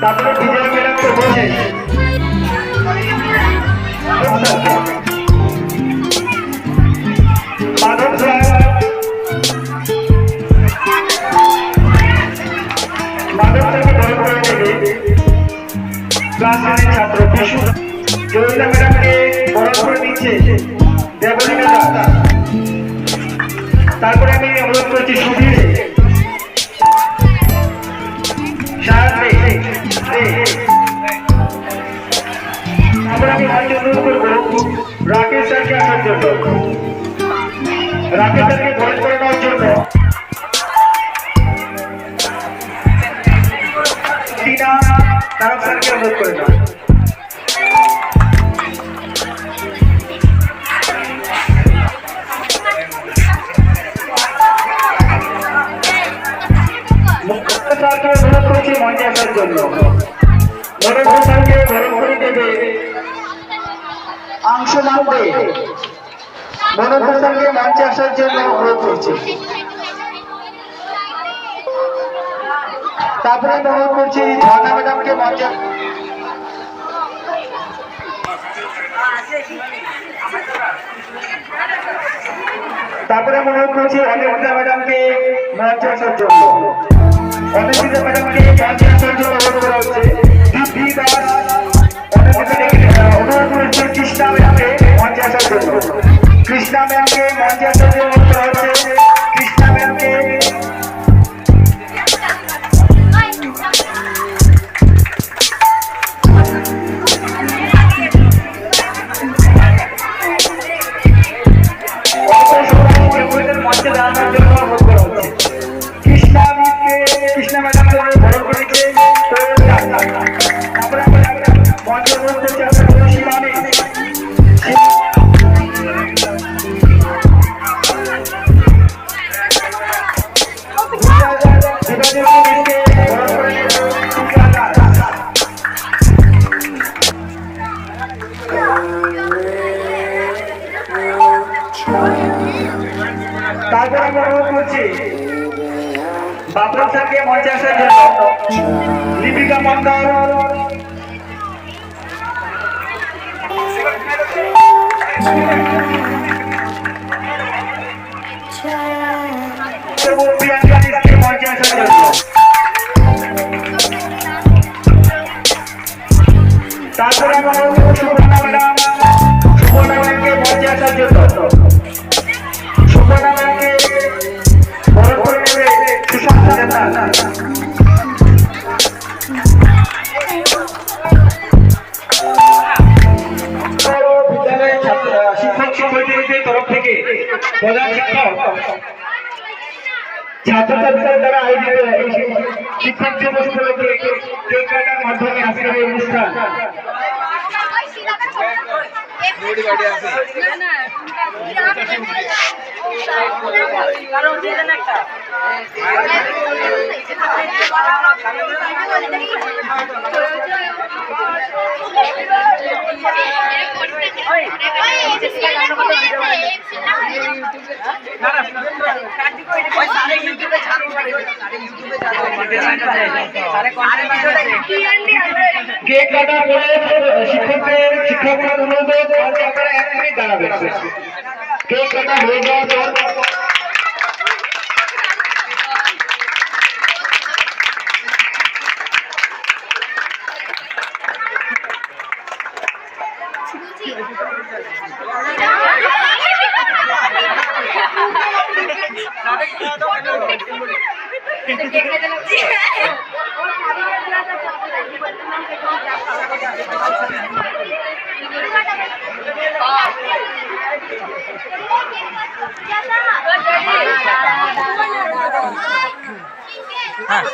তারপরে বিজয় ম্যাডামকে বলছে মাধব স্যার মাধব স্যারকে বরণ করে নেবে ক্লাস 9 এর ছাত্র বিশু জয়িতা ম্যাডামকে বরণ করে দিচ্ছে দেবলীনা দাস। তারপরে আমি অনুরোধ করছি সুধীর তারপরে আমি আজ অনুরোধ করবো রাকেশ স্যারকে আসার জন্য। রাকেশ স্যারকে বরণ করে নেওয়ার জন্য টিনা তারক স্যারকে অনুরোধ করে নেওয়া। স্যারকে অনুরোধ করছি মঞ্চে আসার জন্য। মনোজ স্যারকে বরণ করে দেবে আংশুমান দে। মনোজ স্যারকে মঞ্চে আসার জন্য অনুরোধ করছি। তারপরে অনুরোধ করছি ঝর্ণা ম্যাডামকে মঞ্চে। তারপরে অনুরোধ করছি অনিন্দিতা ম্যাডামকে মঞ্চে আসার জন্য। অনিন্দিতা ম্যাডামকে মঞ্চে আসার জন্য অনুরোধ করা হচ্ছে। অনুরোধ করছি কৃষ্ণা ম্যাডামকে মঞ্চে আসার জন্য। কৃষ্ণা ম্যামকে মঞ্চে আসার জন্য অনুরোধ করা হচ্ছে। কৃষ্ণা ম্যামকে মঞ্চে দাঁড়ানোর জন্য অনুরোধ করা হচ্ছে। কৃষ্ণা ম্যাডামকে বরণ করেছে। তারপরে মঞ্চে অনুরোধ করছি আপনার শিবানী তারপর আমি অনুরোধ করছি বাবুল স্যারকে মঞ্চে আসার জন্য। লিপিকা মন্ডল প্রিয়াঙ্কা মঞ্চে আসার জন্য। তারপরে আমি অনুরোধ করব সুবর্ণা ম্যাডাম। সুবর্ণা ম্যাডামকে মঞ্চে আসার জন্য। সুবর্ণা ম্যাডামকে বরণ করে নেবে সুশান্ত নেতা। বিদ্যালয়ের শিক্ষক শিক্ষয়িত্রীদের তরফ থেকে প্রধান শিক্ষক ছাত্রছাত্রীদের দ্বারা আয়োজিত শিক্ষক দিবস উপলক্ষে কেক কাটার মাধ্যমে আজকের এই অনুষ্ঠান। কেক কাটার পরে শিক্ষকরা অনুরোধ আপনারা 1 মিনিট দাঁড়াবেন। কেক কাটা হয়ে যাওয়ার পর হ্যাঁ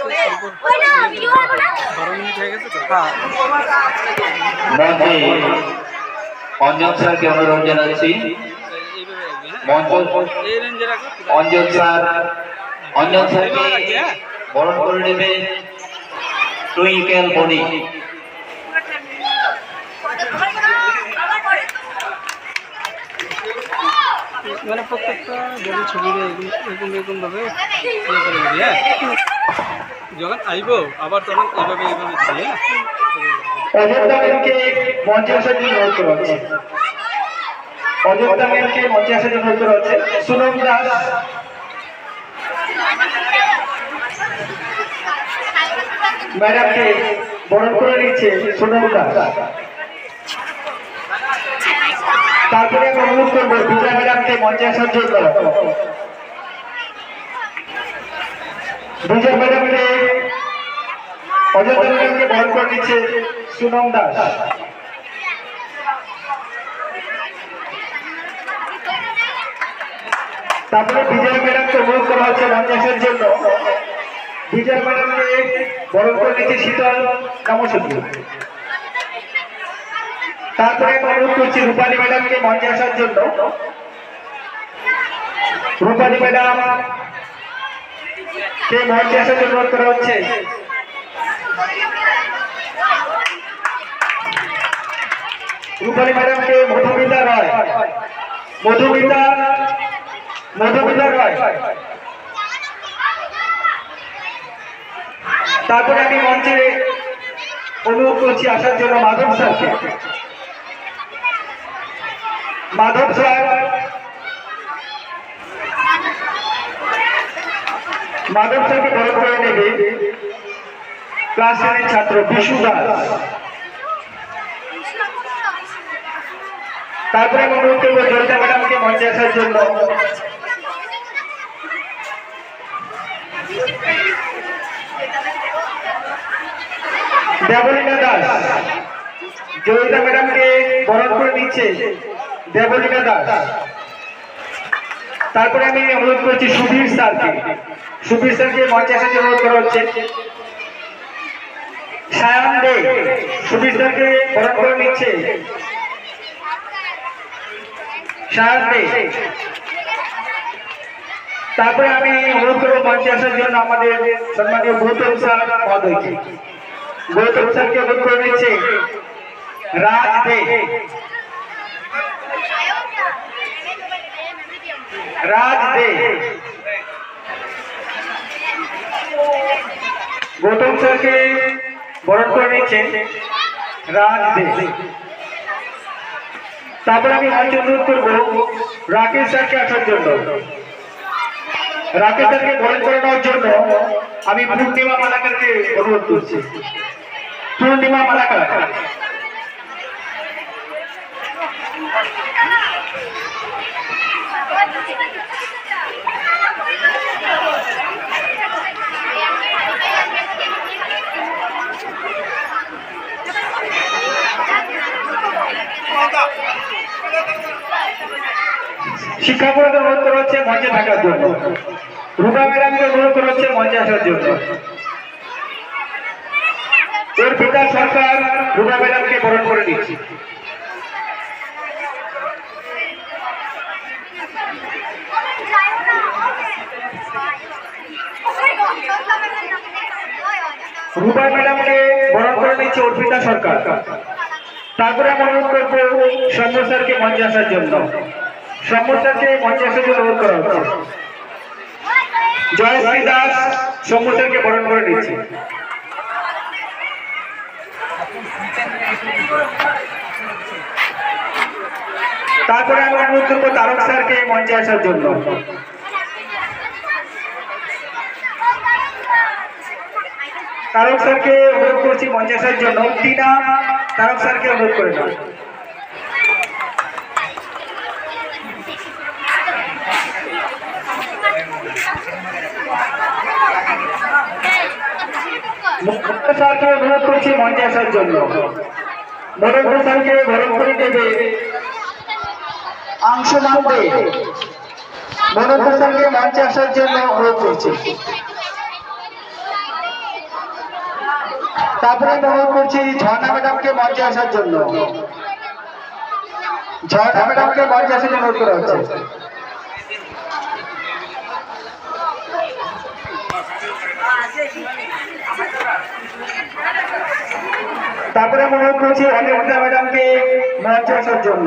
12 মিনিট হয়ে গেছে তো। হ্যাঁ মঞ্চে অঞ্জন স্যারকে অনুরোধ জানাচ্ছি। অঞ্জন স্যারকে বরণ করে নেবে টুইঙ্কেল বনি। মানে প্রত্যেকটা বড় ছবিতে এরকম ভাবে ইয়ে করে দিবি। হ্যাঁ যখন আইব আবার তখন এইভাবে দিবি। হ্যাঁ অযোধ্যা ম্যামকে মঞ্চে আসার জন্য অনুরোধ করা হচ্ছে। অযোধ্যা ম্যামকে মঞ্চে আসার জন্য অনুরোধ করা হচ্ছে। সুনম দাস ম্যাডামকে বরণ করে নিচ্ছে সুনম দাস। তারপরে আমি অনুরোধ করবো বিজয় ম্যাডামকে মঞ্চে আসার জন্য। বিজয় ম্যাডামকে অযোধ্যা ম্যাডামকে বরণ করে নিচ্ছে সুনম দাস। তারপরে বিজয় ম্যাডামকে অনুরোধ করা হচ্ছে মঞ্চে আসার জন্য। বিজয় ম্যাডামকে বরণ করে নিচ্ছে শীতল কামসুদ্দি। তারপরে আমি অনুরোধ করছি রূপালী ম্যাডামকে মঞ্চে আসার জন্য। রূপালী ম্যাডাম কে মঞ্চে আসার জন্য অনুরোধ করা হচ্ছে। রূপালী ম্যাডামকে মধুমিতা রয় রয়। তারপরে আমি মঞ্চে অনুরোধ করছি আসার জন্য মাধব স্যারকে। মাধব স্যারকে বরণ করে নেবে ক্লাস 10 এর ছাত্র বিশু দাস। তারপরে আমি অনুরোধ করবো জয়িতা ম্যাডামকে মঞ্চে আসার জন্য। দেবলীনা দাস জয়িতা ম্যাডামকে বরণ করে নিচ্ছে দেবলীনা দাস। তারপরে আমি অনুরোধ করছি সুবীর স্যারকে মঞ্চে আসার জন্য অনুরোধ করা হচ্ছে। সায়ন দে সুবীর স্যারকে বরণ করে নিচ্ছে সায়ন দে। তারপরে আমি অনুরোধ করবো মঞ্চে আসার জন্য আমাদের সম্মানীয় গৌতম স্যার মহোদয়কে। গৌতম স্যারকে অনুরোধ করে নিচ্ছে রাজ দে। গৌতম স্যারকে বরণ করে নিচ্ছে রাজ দে। তারপর আমি মঞ্চে অনুরোধ করবো রাকেশ স্যারকে আসার জন্য। রাকেশ স্যারকে বরণ করে নেওয়ার জন্য আমি পূর্ণিমা মালাকারকে অনুরোধ করছি। পূর্ণিমা মালাকার শিক্ষা বোর্ডকে অনুরোধ করা হচ্ছে মঞ্চে থাকার জন্য। রূপা ম্যাডামকে অনুরোধ করা হচ্ছে মঞ্চে আসার জন্য। এর পিতা সরকার রূপা ম্যাডামকে বরণ করে দিচ্ছি। রূপা ম্যাডামকে বরণ করে নিচ্ছে অর্পিতা সরকার। তারপরে আমি অনুরোধ করবো সৌম্য স্যারকে মঞ্চে আসার জন্য। সৌম্য স্যারকে মঞ্চে আসার জন্য অনুরোধ করা হচ্ছে। জয়শ্রী দাস সৌম্য স্যারকে বরণ করে নিচ্ছে। তারপরে আমি অনুরোধ করবো তারক স্যারকে মঞ্চে আসার জন্য। তারক স্যারকে অনুরোধ করছি মঞ্চে আসার জন্য। টিনা তারক স্যারকে অনুরোধ করে নাও। মুখ্য স্যারকে অনুরোধ করছি মঞ্চে আসার জন্য। নরেন্দ্র স্যারকে বরণ করে দেবে আংশুমান দে। নরেন্দ্র স্যারকে মঞ্চে আসার জন্য অনুরোধ করছি। তারপরে অনুরোধ করছি ঝর্ণা ম্যাডামকে মঞ্চে আসার জন্য। ঝর্ণা ম্যাডামকে মঞ্চে আসার জন্য অনুরোধ করা হচ্ছে। তারপরে অনুরোধ করছি অনিন্দিতা ম্যাডামকে মঞ্চে আসার জন্য।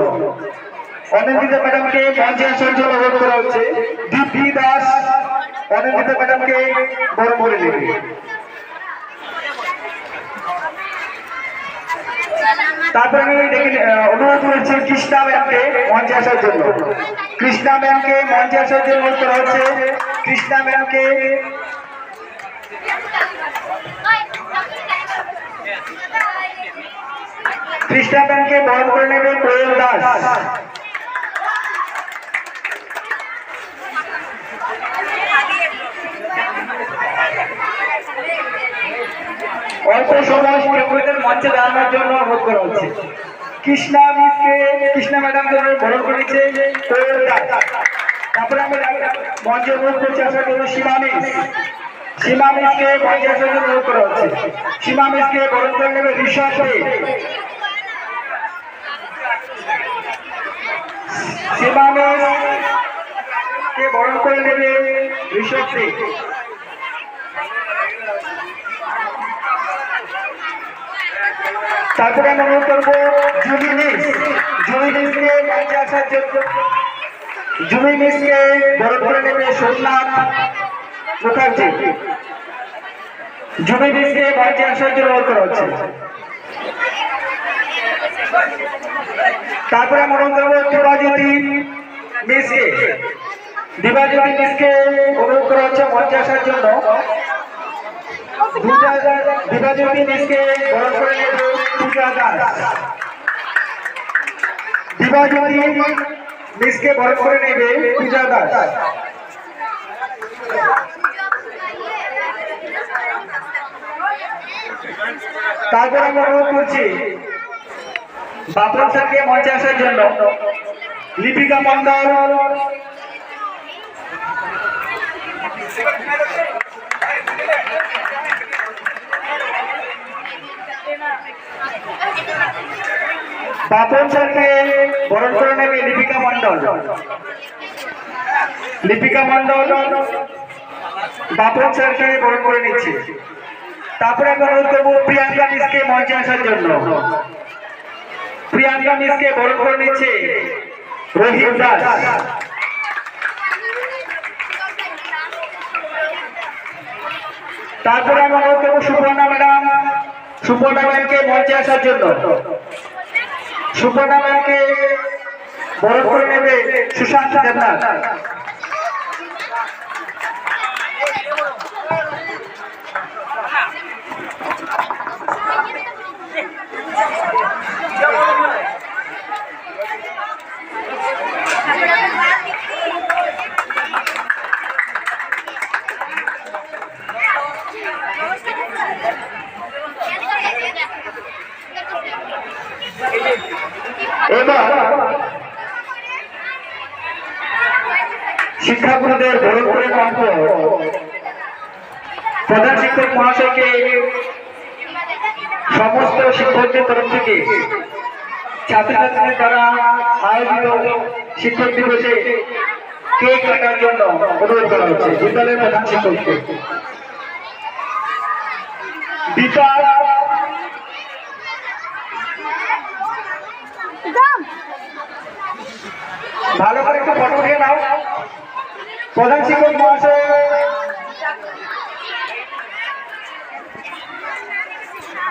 অনিন্দিতা ম্যাডামকে মঞ্চে আসার জন্য অনুরোধ করা হচ্ছে। দীপ্তি দাস অনিন্দিতা ম্যাডামকে বরণ করে নেবে। তারপরে আমি অনুরোধ করছি কৃষ্ণা ম্যামকে মঞ্চে আসার জন্য। কৃষ্ণা ম্যামকে মঞ্চে আসার জন্য অনুরোধ করা হচ্ছে। কৃষ্ণা ম্যামকে কৃষ্ণা ম্যামকে বরণ করে নেবে কোয়েল দাস। অল্প সময় শিক্ষকদের মঞ্চে দাঁড়ানোর জন্য অনুরোধ করা হচ্ছে। কৃষ্ণা ম্যাডামকে বরণ করে নিচ্ছে কোয়েল দাস। তারপরে আমি মঞ্চে অনুরোধ করছি আসার জন্য সীমা মিসকে মঞ্চে আসার জন্য অনুরোধ করা হচ্ছে। সীমা মিসকে বরণ করে নেবে ঋষভ দে। সীমা মিসকে বরণ করে নেবে ঋষভ দে। তারপরে আমি অনুরোধ করবো জুলি মিসকে মঞ্চে আসার জন্য। জুলি মিসকে বরণ করে নেবে সোমনাথ মুখার্জি। জুলি মিসকে মঞ্চে আসার জন্য অনুরোধ করা হচ্ছে। তারপরে আমি অনুরোধ করবো দিবাজ্যোতি মিসকে অনুরোধ করা হচ্ছে মঞ্চে আসার জন্য। দিবাজ্যোতি মিসকে বরণ করে নেবে পূজা দাস। দিবাজ্যোতি মিসকে বরণ করে নেবে পূজা দাস। তারপর আমি অনুরোধ করছি বাপন স্যারকে মঞ্চে আসার জন্য। লিপিকা মন্ডল বাপন স্যারকে বরণ করে নেবে লিপিকা মন্ডল বাপন স্যারকে বরণ করে নিচ্ছে। তারপরে আমি অনুরোধ করবো প্রিয়াঙ্কা মিসকে মঞ্চে আসার জন্য। প্রিয়াঙ্কা মিসকে বরণ করে নিচ্ছে রোহিত দাস। তারপরে আমি অনুরোধ করবো সুপর্ণা ম্যামকে মঞ্চে আসার জন্য। সুপর্ণা ম্যামকে বরণ করে নেবে সুশান্ত দেবনাথ। এবার শিক্ষাগুরুদের বরণ করে নেওয়ার পর প্রধান শিক্ষক মহাশয়কে সমস্ত শিক্ষকদের তরফ থেকে ছাত্রছাত্রীদের দ্বারা আয়োজিত শিক্ষক দিবসে কেক কাটার জন্য অনুরোধ করা হচ্ছে বিদ্যালয়ের প্রধান শিক্ষককে। ভালো করে একটু ফটো উঠিয়ে নাও। প্রধান শিক্ষক মহাশয়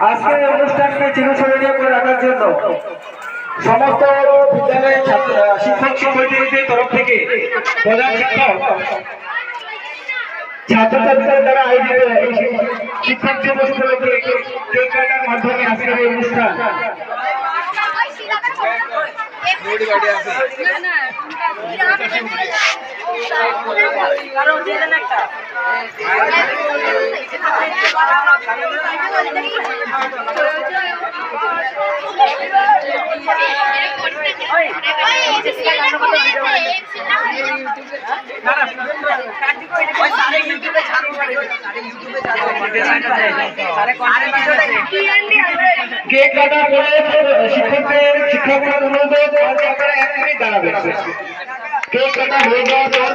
আজকের অনুষ্ঠানকে চিরস্মরণীয় করে রাখার জন্য সমস্ত বিদ্যালয়ের শিক্ষক শিক্ষয়িত্রীদের তরফ থেকে প্রধান শিক্ষক ছাত্রছাত্রীদের দ্বারা আয়োজিত শিক্ষক দিবস উপলক্ষে কেক কাটার মাধ্যমে আজকের এই অনুষ্ঠান কেক কাটার পরে শিক্ষকরা অনুরোধ মঞ্চে আপনারা 1 মিনিট দাঁড়াবেন। কেক কাটা হয়ে যাওয়ার পর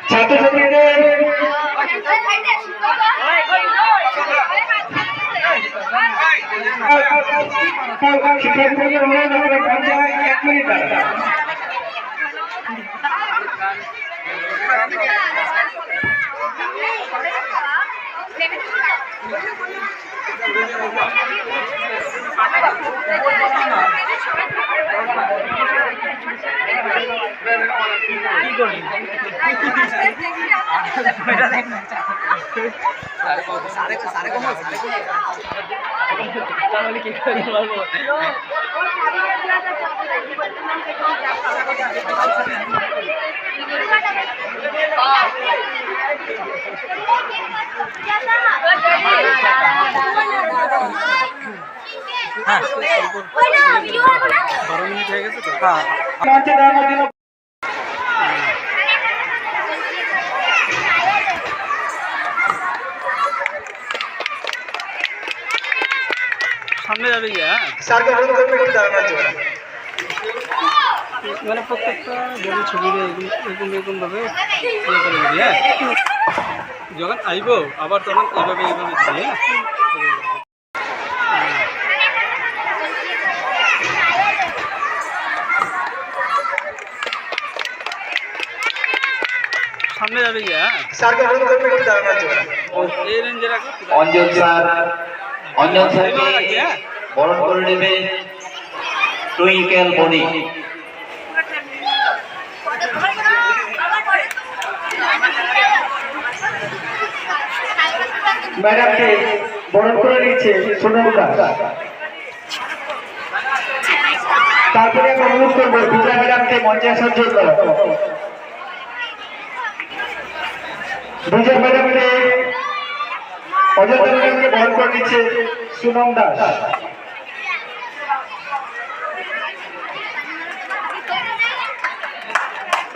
ছাত্রছাত্রীদের শিক্ষার্থীদের অনুরোধ আপনারা মঞ্চে 1 মিনিট দাঁড়াবেন। মঞ্চে দাঁড়ানোর জন্য সামনে যাবে গিয়ে। স্যারকে অনুরোধ করবেন একটু দাঁড়ানোর জন্য। মানে প্রত্যেকটা দলের ছবিতে এরকম ভাবে ইয়ে করে দিবি। হ্যাঁ, যখন আইব আবার তখন এইভাবে দিবি। সামনে যাবে গিয়ে। স্যারকে অনুরোধ করবেন একটু দাঁড়ানোর জন্য। এই রেঞ্জে রাখো। অঞ্জন স্যারকে বরণ করে নেবে টুইঙ্কেল বনি। ম্যাডামকে বরণ করে নিচ্ছে সোনাল দাস। তারপরে আমি অনুরোধ করবো বিজয়া ম্যাডামকে মঞ্চে আসার জন্য। বিজয়া ম্যাডামকে অযোধ্যা ম্যাডামকে বরণ করে নিচ্ছে সুনম দাস।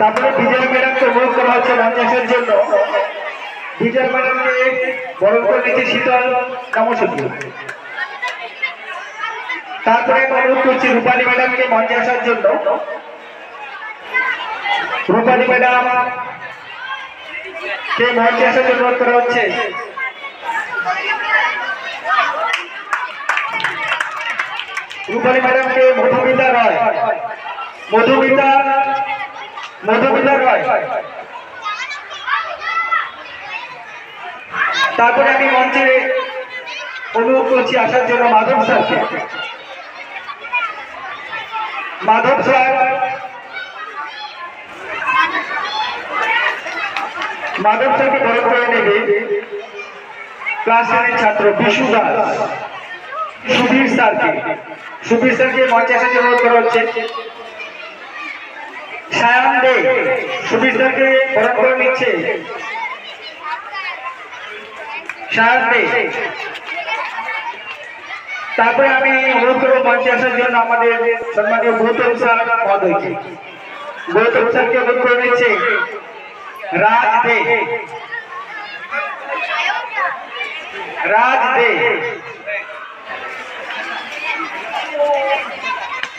তারপরে বিজয়া ম্যাডামকে অনুরোধ করা হচ্ছে মঞ্চে আসার জন্য। বিজয়া ম্যাডামকে বরণ করে নিচ্ছে শীতল কামসূত্র। তারপরে আমি অনুরোধ করছি রূপালী ম্যাডামকে মঞ্চে আসার জন্য। রূপালী ম্যাডাম কে মঞ্চে আসার জন্য অনুরোধ করা হচ্ছে। রূপালী ম্যাডামকে মধুমিতা রয়। তারপরে আমি মঞ্চে অনুরোধ করছি আসার জন্য মাধব স্যারকে। মাধব স্যারকে বরণ করে নেবে ক্লাস 10 ছাত্র বিশু দাস। সুবীর স্যারকে মঞ্চে আসার জন্য অনুরোধ করা হচ্ছে। সায়ন দে সুবীর স্যারকে বরণ করে নিচ্ছে। সায়ন দে। তারপরে আমি অনুরোধ করবো মঞ্চে আসার জন্য আমাদের সম্মানীয় গৌতম স্যার মহোদয়কে। গৌতম স্যারকে অনুরোধ করে নিচ্ছে রাজ দে।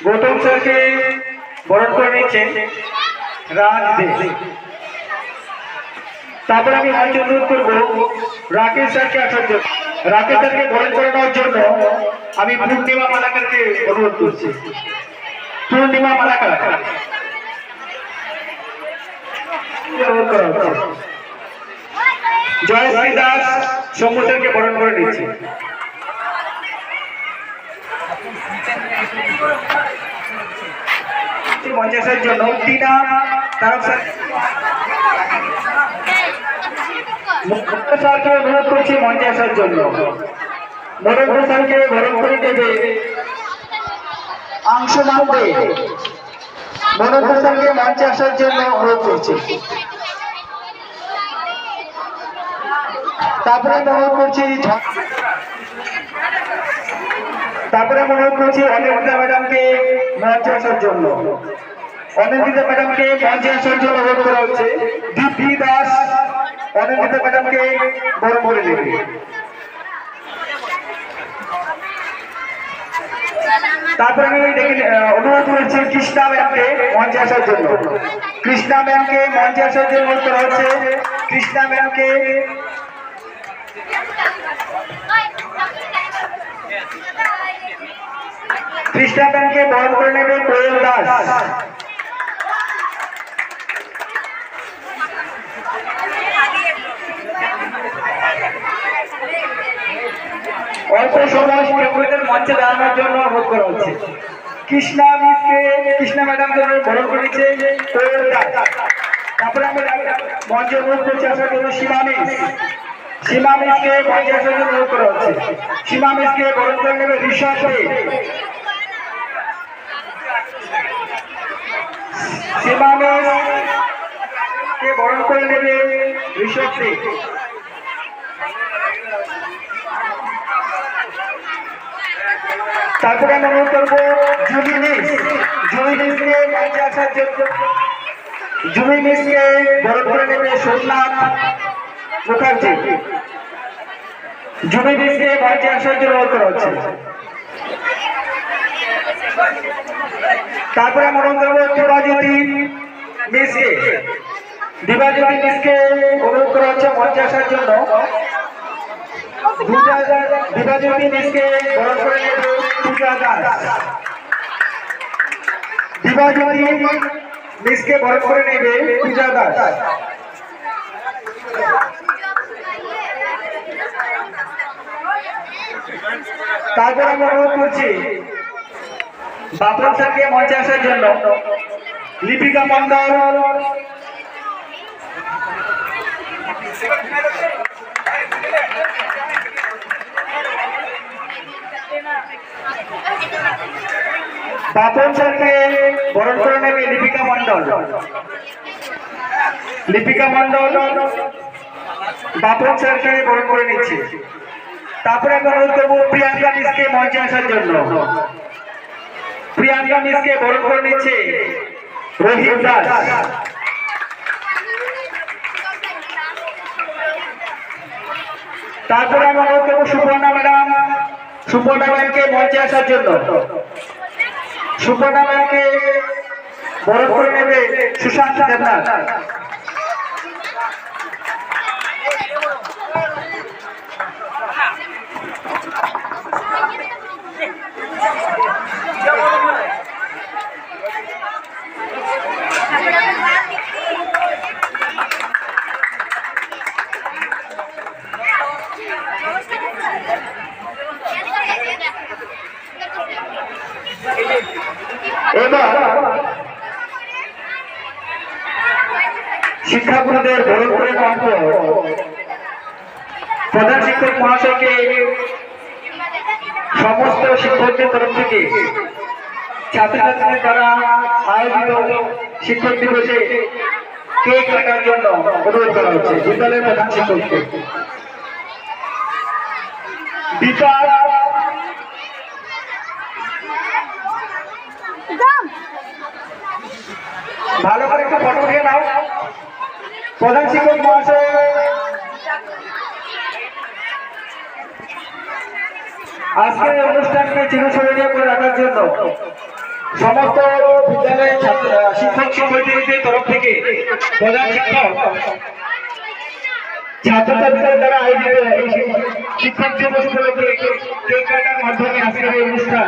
গৌতম স্যারকে বরণ করে নিচ্ছে রাজ দে। তারপরে আমি মঞ্চে অনুরোধ করবো রাকেশ স্যারকে আসার জন্য। রাকেশ স্যারকে বরণ করে নেওয়ার জন্য আমি পূর্ণিমা মালাকারকে অনুরোধ করছি। পূর্ণিমা মালাকার জয়শ্রী দাস শম্ভু স্যারকে বরণ করে নিচ্ছে। মঞ্চে আসার জন্য টিনা তারক স্যার মুখ্য স্যারকে অনুরোধ করছি মঞ্চে আসার জন্য। মোড়ল স্যারকে বরণ করে দেবে আংশুমান দে। মোড়ল স্যারকে মঞ্চে আসার জন্য অনুরোধ করছি। তারপরে অনুরোধ করছি অনিন্দিতা ম্যাডামকে মঞ্চে আসার জন্য। অনিন্দিতা ম্যাডামকে মঞ্চে আসার জন্য অনুরোধ করা হচ্ছে। দীপ্তি দাস অনিন্দিতা ম্যাডামকে বরণ করে দেবে। তারপরে আমি অনুরোধ করছি কৃষ্ণা ম্যামকে মঞ্চে আসার জন্য। কৃষ্ণা ম্যামকে মঞ্চে আসার জন্য অনুরোধ করা হচ্ছে। কৃষ্ণা ম্যামকে বরণ করে নেবে কোয়েল দাস। অল্প সময় শিক্ষকদের মঞ্চে দাঁড়ানোর জন্য অনুরোধ করা হচ্ছে। কৃষ্ণা ম্যাডামকে বরণ করে নিচ্ছে কোয়েল দাস। তারপরে আমি মঞ্চে অনুরোধ করছি আসার জন্য সীমা মিসকে মঞ্চে আসার জন্য অনুরোধ করা হচ্ছে। সীমা মিসকে বরণ করে নেবে ঋষভ দে। সীমা মিসকে বরণ করে নেবে ঋষভ দে। তারপরে আমি অনুরোধ করবো জুলি মিসকে মঞ্চে আসার জন্য। জুলি মিসকে বরণ করে নেবে সোমনাথ মুখার্জি। জুলি মিসকে মঞ্চে আসার জন্য অনুরোধ করা হচ্ছে। তারপরে আমি অনুরোধ করবো দিবাজ্যোতি মিসকে অনুরোধ করা হচ্ছে মঞ্চে আসার জন্য। দিবাজ্যোতি মিসকে বরণ করে নেবে পূজা দাস। দিবাজ্যোতি মিসকে বরণ করে নেবে পূজা দাস। তারপর আমি অনুরোধ করছি বাপন স্যারকে মঞ্চে আসার জন্য। লিপিকা মন্ডল বাপন স্যারকে বরণ করে নেবে লিপিকা মন্ডল বাপন স্যারকে বরণ করে নিচ্ছে। তারপরে আমি অনুরোধ করবো প্রিয়াঙ্কা মিসকে মঞ্চে আসার জন্য। প্রিয়াঙ্কা মিসকে বরণ করে নিচ্ছে রোহিত দাস। তারপরে আমি অনুরোধ করবো সুপর্ণা ম্যামকে মঞ্চে আসার জন্য। সুপর্ণা ম্যামকে বরণ করে নেবে সুশান্ত দেবনাথ। এবার শিক্ষাগুরুদের বরণ করে নেওয়ার পর প্রধান শিক্ষক মহাশয়কে সমস্ত শিক্ষকদের তরফ থেকে ছাত্রছাত্রীদের দ্বারা আয়োজিত শিক্ষক দিবসে কেক কাটার জন্য অনুরোধ করা হচ্ছে বিদ্যালয়ের প্রধান শিক্ষককে। ভালো করে একটু ফটো উঠিয়ে নাও। প্রধান শিক্ষক মহাশয় আজকের অনুষ্ঠানকে চিরস্মরণীয় করে রাখার জন্য সমস্ত বিদ্যালয়ের শিক্ষক শিক্ষয়িত্রীদের তরফ থেকে প্রধান শিক্ষক ছাত্রছাত্রীদের দ্বারা আয়োজিত শিক্ষক দিবস উপলক্ষে কেক কাটার মাধ্যমে আজকের এই অনুষ্ঠান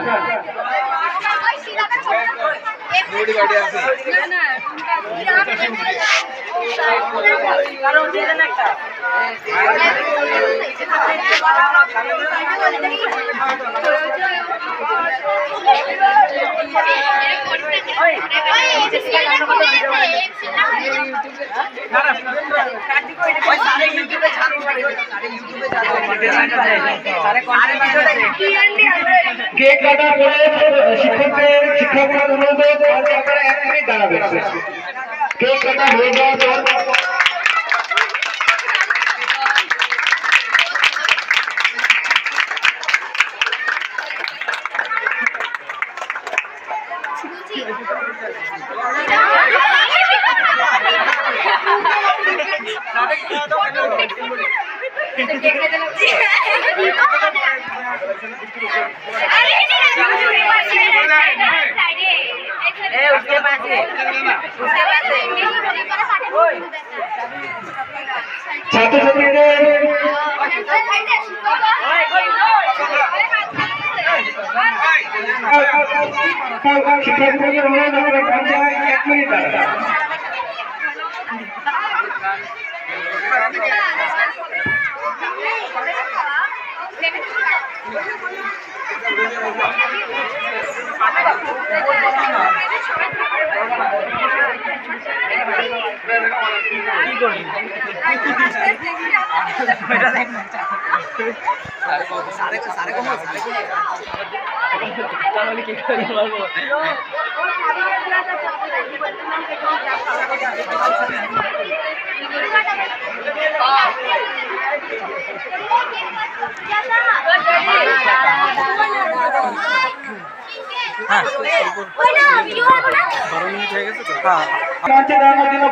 একটা কেক কাটার পরে শিক্ষকদের অনুরোধ আপনারা 1 মিনিট দাঁড়াবেন। কেক কাটা হয়ে যাওয়ার পর ছাত্রছাত্রীদের শিক্ষকদের অনুরোধ আপনারা পঞ্চায়েত 1 মিনিট দাঁড়াবেন। হ্যাঁ 12 মিনিট হয়ে গেছে তো। মঞ্চে দাঁড়ানোর জন্য